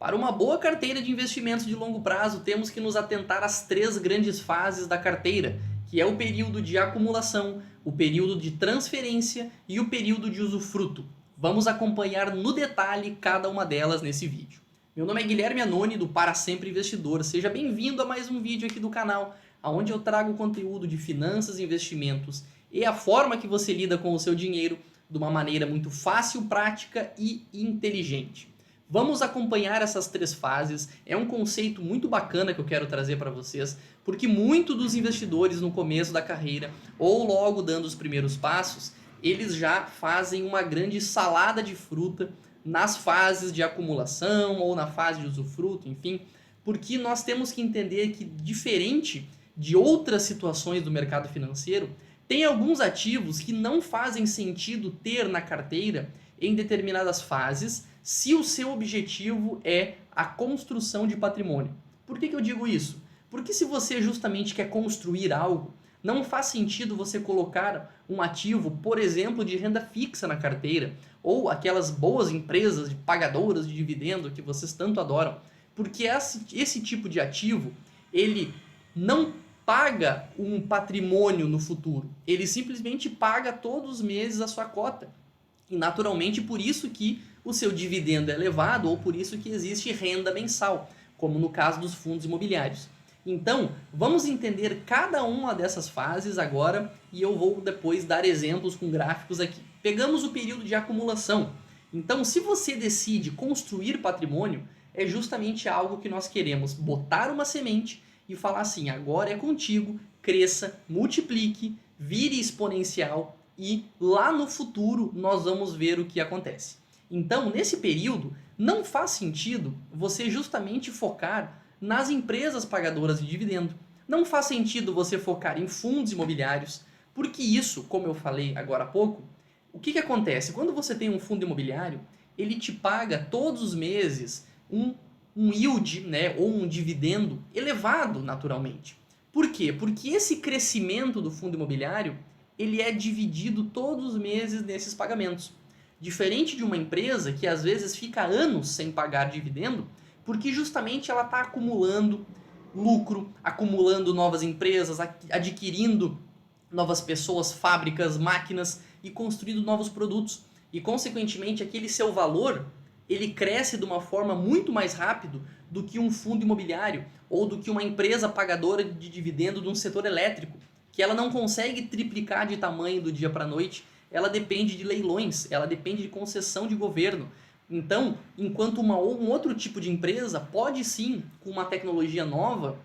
Para uma boa carteira de investimentos de longo prazo, temos que nos atentar às três grandes fases da carteira, que é o período de acumulação, o período de transferência e o período de usufruto. Vamos acompanhar no detalhe cada uma delas nesse vídeo. Meu nome é Guilherme Anoni, do Para Sempre Investidor. Seja bem-vindo a mais um vídeo aqui do canal, onde eu trago conteúdo de finanças, investimentos e a forma que você lida com o seu dinheiro de uma maneira muito fácil, prática e inteligente. Vamos acompanhar essas três fases. É um conceito muito bacana que eu quero trazer para vocês, porque muitos dos investidores no começo da carreira ou logo dando os primeiros passos, eles já fazem uma grande salada de fruta nas fases de acumulação ou na fase de usufruto, enfim, porque nós temos que entender que, diferente de outras situações do mercado financeiro, tem alguns ativos que não fazem sentido ter na carteira em determinadas fases, se o seu objetivo é a construção de patrimônio. Por que eu digo isso? Porque se você justamente quer construir algo, não faz sentido você colocar um ativo, por exemplo, de renda fixa na carteira, ou aquelas boas empresas de pagadoras de dividendo que vocês tanto adoram, porque esse tipo de ativo, ele não paga um patrimônio no futuro, ele simplesmente paga todos os meses a sua cota. E naturalmente por isso que o seu dividendo é elevado ou por isso que existe renda mensal, como no caso dos fundos imobiliários. Então, vamos entender cada uma dessas fases agora e eu vou depois dar exemplos com gráficos aqui. Pegamos o período de acumulação. Então, se você decide construir patrimônio, é justamente algo que nós queremos botar uma semente e falar assim, agora é contigo, cresça, multiplique, vire exponencial e lá no futuro nós vamos ver o que acontece. Então, nesse período, não faz sentido você justamente focar nas empresas pagadoras de dividendo. Não faz sentido você focar em fundos imobiliários, porque isso, como eu falei agora há pouco, o que acontece? Quando você tem um fundo imobiliário, ele te paga todos os meses um yield, né, ou um dividendo elevado naturalmente. Por quê? Porque esse crescimento do fundo imobiliário ele é dividido todos os meses nesses pagamentos. Diferente de uma empresa que às vezes fica anos sem pagar dividendo, porque justamente ela está acumulando lucro, acumulando novas empresas, adquirindo novas pessoas, fábricas, máquinas e construindo novos produtos. E consequentemente aquele seu valor ele cresce de uma forma muito mais rápido do que um fundo imobiliário ou do que uma empresa pagadora de dividendo de um setor elétrico, que ela não consegue triplicar de tamanho do dia para a noite, ela depende de leilões, ela depende de concessão de governo. Então, enquanto um outro tipo de empresa pode sim, com uma tecnologia nova,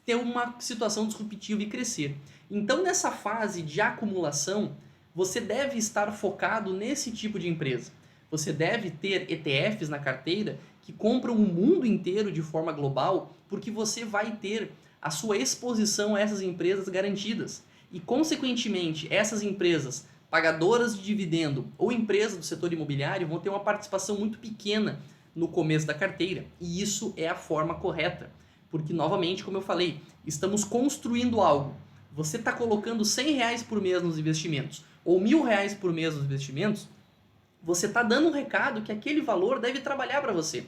ter uma situação disruptiva e crescer. Então, nessa fase de acumulação, você deve estar focado nesse tipo de empresa. Você deve ter ETFs na carteira que compram o mundo inteiro de forma global, porque você vai ter a sua exposição a essas empresas garantidas. E, consequentemente, essas empresas pagadoras de dividendo ou empresas do setor imobiliário vão ter uma participação muito pequena no começo da carteira. E isso é a forma correta. Porque, novamente, como eu falei, estamos construindo algo. Você está colocando R$100 por mês nos investimentos ou R$1.000 por mês nos investimentos, você está dando um recado que aquele valor deve trabalhar para você.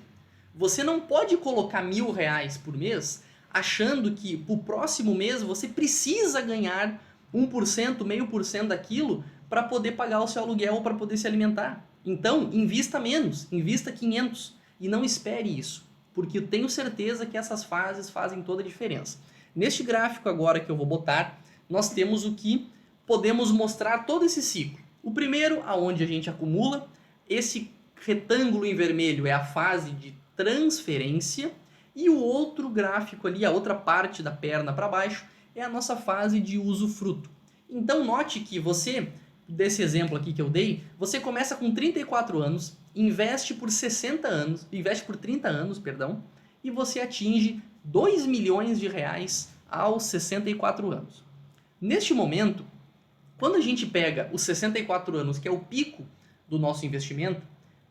Você não pode colocar R$1.000 por mês achando que para o próximo mês você precisa ganhar 1%, 0,5% daquilo para poder pagar o seu aluguel ou para poder se alimentar. Então, invista menos, invista 500 e não espere isso, porque eu tenho certeza que essas fases fazem toda a diferença. Neste gráfico agora que eu vou botar, nós temos o que podemos mostrar todo esse ciclo. O primeiro, aonde a gente acumula, esse retângulo em vermelho é a fase de transferência e o outro gráfico ali, a outra parte da perna para baixo, é a nossa fase de usufruto. Então note que você, desse exemplo aqui que eu dei, você começa com 34 anos, investe por 60 anos, investe por 30 anos, perdão, e você atinge R$2 milhões aos 64 anos. Neste momento, quando a gente pega os 64 anos, que é o pico do nosso investimento,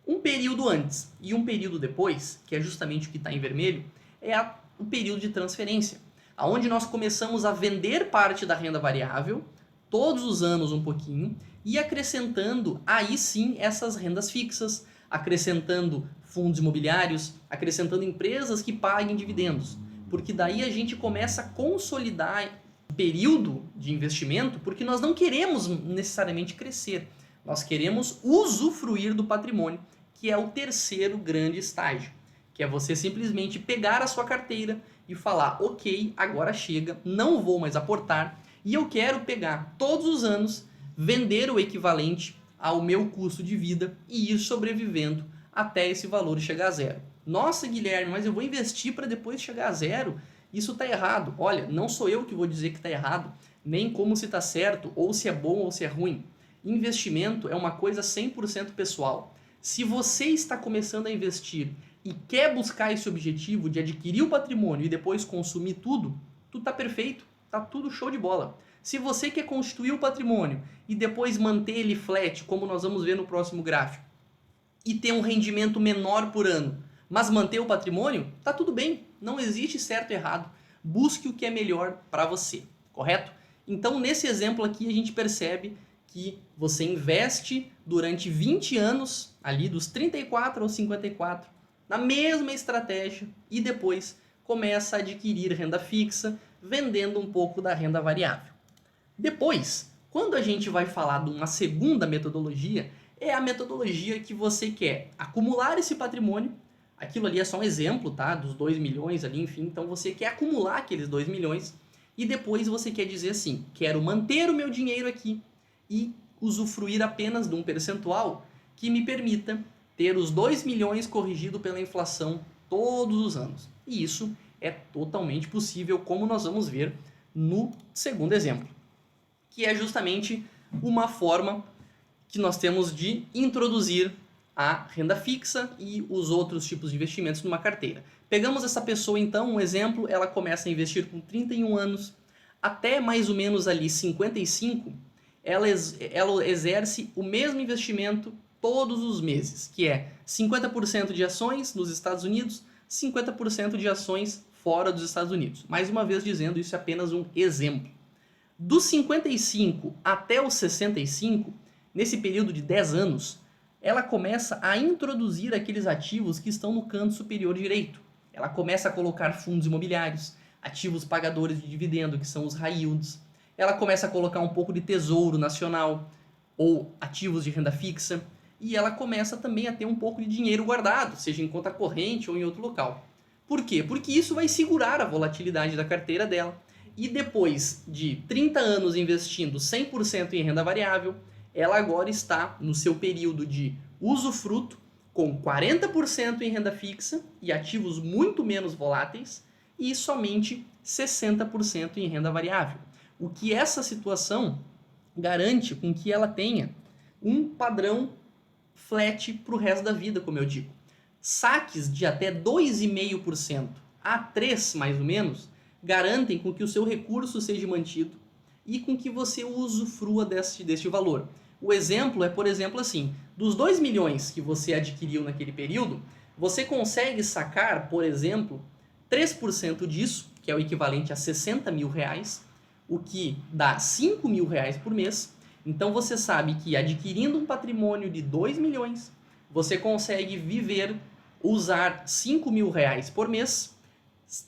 um período antes e um período depois, que é justamente o que está em vermelho, é o período de transferência, onde nós começamos a vender parte da renda variável, todos os anos um pouquinho, e acrescentando aí sim essas rendas fixas, acrescentando fundos imobiliários, acrescentando empresas que paguem dividendos. Porque daí a gente começa a consolidar o período de investimento, porque nós não queremos necessariamente crescer. Nós queremos usufruir do patrimônio, que é o terceiro grande estágio, que é você simplesmente pegar a sua carteira e falar, ok, agora chega, não vou mais aportar e eu quero pegar todos os anos, vender o equivalente ao meu custo de vida e ir sobrevivendo até esse valor chegar a zero. Nossa, Guilherme, mas eu vou investir para depois chegar a zero? Isso está errado. Olha, não sou eu que vou dizer que está errado, nem como se está certo, ou se é bom ou se é ruim. Investimento é uma coisa 100% pessoal. Se você está começando a investir e quer buscar esse objetivo de adquirir o patrimônio e depois consumir tudo, tudo está perfeito, está tudo show de bola. Se você quer constituir o patrimônio e depois manter ele flat, como nós vamos ver no próximo gráfico, e ter um rendimento menor por ano, mas manter o patrimônio, tá tudo bem, não existe certo e errado. Busque o que é melhor para você, correto? Então, nesse exemplo aqui, a gente percebe que você investe durante 20 anos, ali dos 34 aos 54, na mesma estratégia e depois começa a adquirir renda fixa, vendendo um pouco da renda variável. Depois, quando a gente vai falar de uma segunda metodologia, é a metodologia que você quer acumular esse patrimônio. Aquilo ali é só um exemplo, tá? Dos 2 milhões ali, enfim. Então você quer acumular aqueles 2 milhões e depois você quer dizer assim, quero manter o meu dinheiro aqui e usufruir apenas de um percentual que me permita ter os 2 milhões corrigido pela inflação todos os anos. E isso é totalmente possível, como nós vamos ver no segundo exemplo, que é justamente uma forma que nós temos de introduzir a renda fixa e os outros tipos de investimentos numa carteira. Pegamos essa pessoa então, um exemplo, ela começa a investir com 31 anos, até mais ou menos ali 55, ela exerce o mesmo investimento todos os meses, que é 50% de ações nos Estados Unidos, 50% de ações fora dos Estados Unidos. Mais uma vez dizendo, isso é apenas um exemplo. Dos 55 até os 65, nesse período de 10 anos, ela começa a introduzir aqueles ativos que estão no canto superior direito. Ela começa a colocar fundos imobiliários, ativos pagadores de dividendo, que são os high yields. Ela começa a colocar um pouco de tesouro nacional ou ativos de renda fixa. E ela começa também a ter um pouco de dinheiro guardado, seja em conta corrente ou em outro local. Por quê? Porque isso vai segurar a volatilidade da carteira dela. E depois de 30 anos investindo 100% em renda variável, ela agora está no seu período de usufruto com 40% em renda fixa e ativos muito menos voláteis e somente 60% em renda variável. O que essa situação garante com que ela tenha um padrão flat para o resto da vida, como eu digo. Saques de até 2,5% a 3% mais ou menos garantem com que o seu recurso seja mantido e com que você usufrua deste valor. O exemplo é, por exemplo, assim, dos 2 milhões que você adquiriu naquele período, você consegue sacar, por exemplo, 3% disso, que é o equivalente a 60 mil reais, o que dá 5 mil reais por mês. Então você sabe que adquirindo um patrimônio de 2 milhões, você consegue viver, usar 5 mil reais por mês,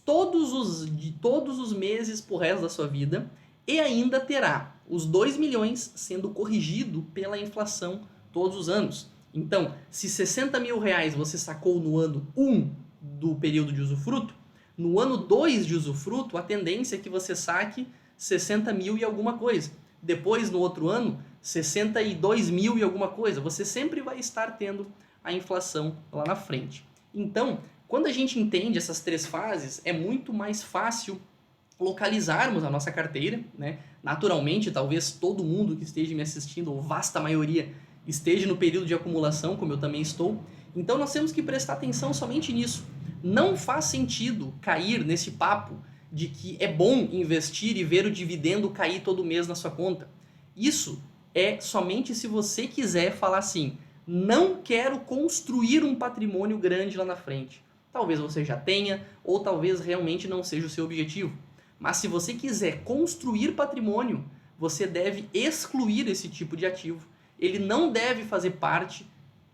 todos os meses por resto da sua vida, e ainda terá os 2 milhões sendo corrigido pela inflação todos os anos. Então, se 60 mil reais você sacou no ano 1 do período de usufruto, no ano 2 de usufruto, a tendência é que você saque 60 mil e alguma coisa. Depois, no outro ano, 62 mil e alguma coisa. Você sempre vai estar tendo a inflação lá na frente. Então, quando a gente entende essas 3 fases, é muito mais fácil localizarmos a nossa carteira, né? Naturalmente, talvez todo mundo que esteja me assistindo, ou vasta maioria, esteja no período de acumulação, como eu também estou. Então, nós temos que prestar atenção somente nisso. Não faz sentido cair nesse papo de que é bom investir e ver o dividendo cair todo mês na sua conta. Isso é somente se você quiser falar assim, não quero construir um patrimônio grande lá na frente. Talvez você já tenha, ou talvez realmente não seja o seu objetivo. Mas se você quiser construir patrimônio, você deve excluir esse tipo de ativo. Ele não deve fazer parte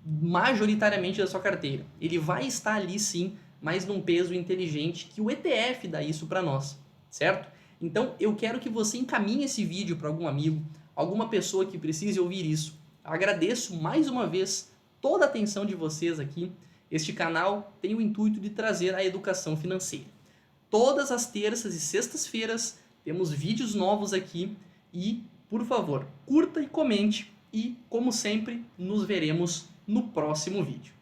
majoritariamente da sua carteira. Ele vai estar ali sim, mas num peso inteligente que o ETF dá isso para nós, certo? Então eu quero que você encaminhe esse vídeo para algum amigo, alguma pessoa que precise ouvir isso. Agradeço mais uma vez toda a atenção de vocês aqui. Este canal tem o intuito de trazer a educação financeira. Todas as terças e sextas-feiras temos vídeos novos aqui e, por favor, curta e comente e, como sempre, nos veremos no próximo vídeo.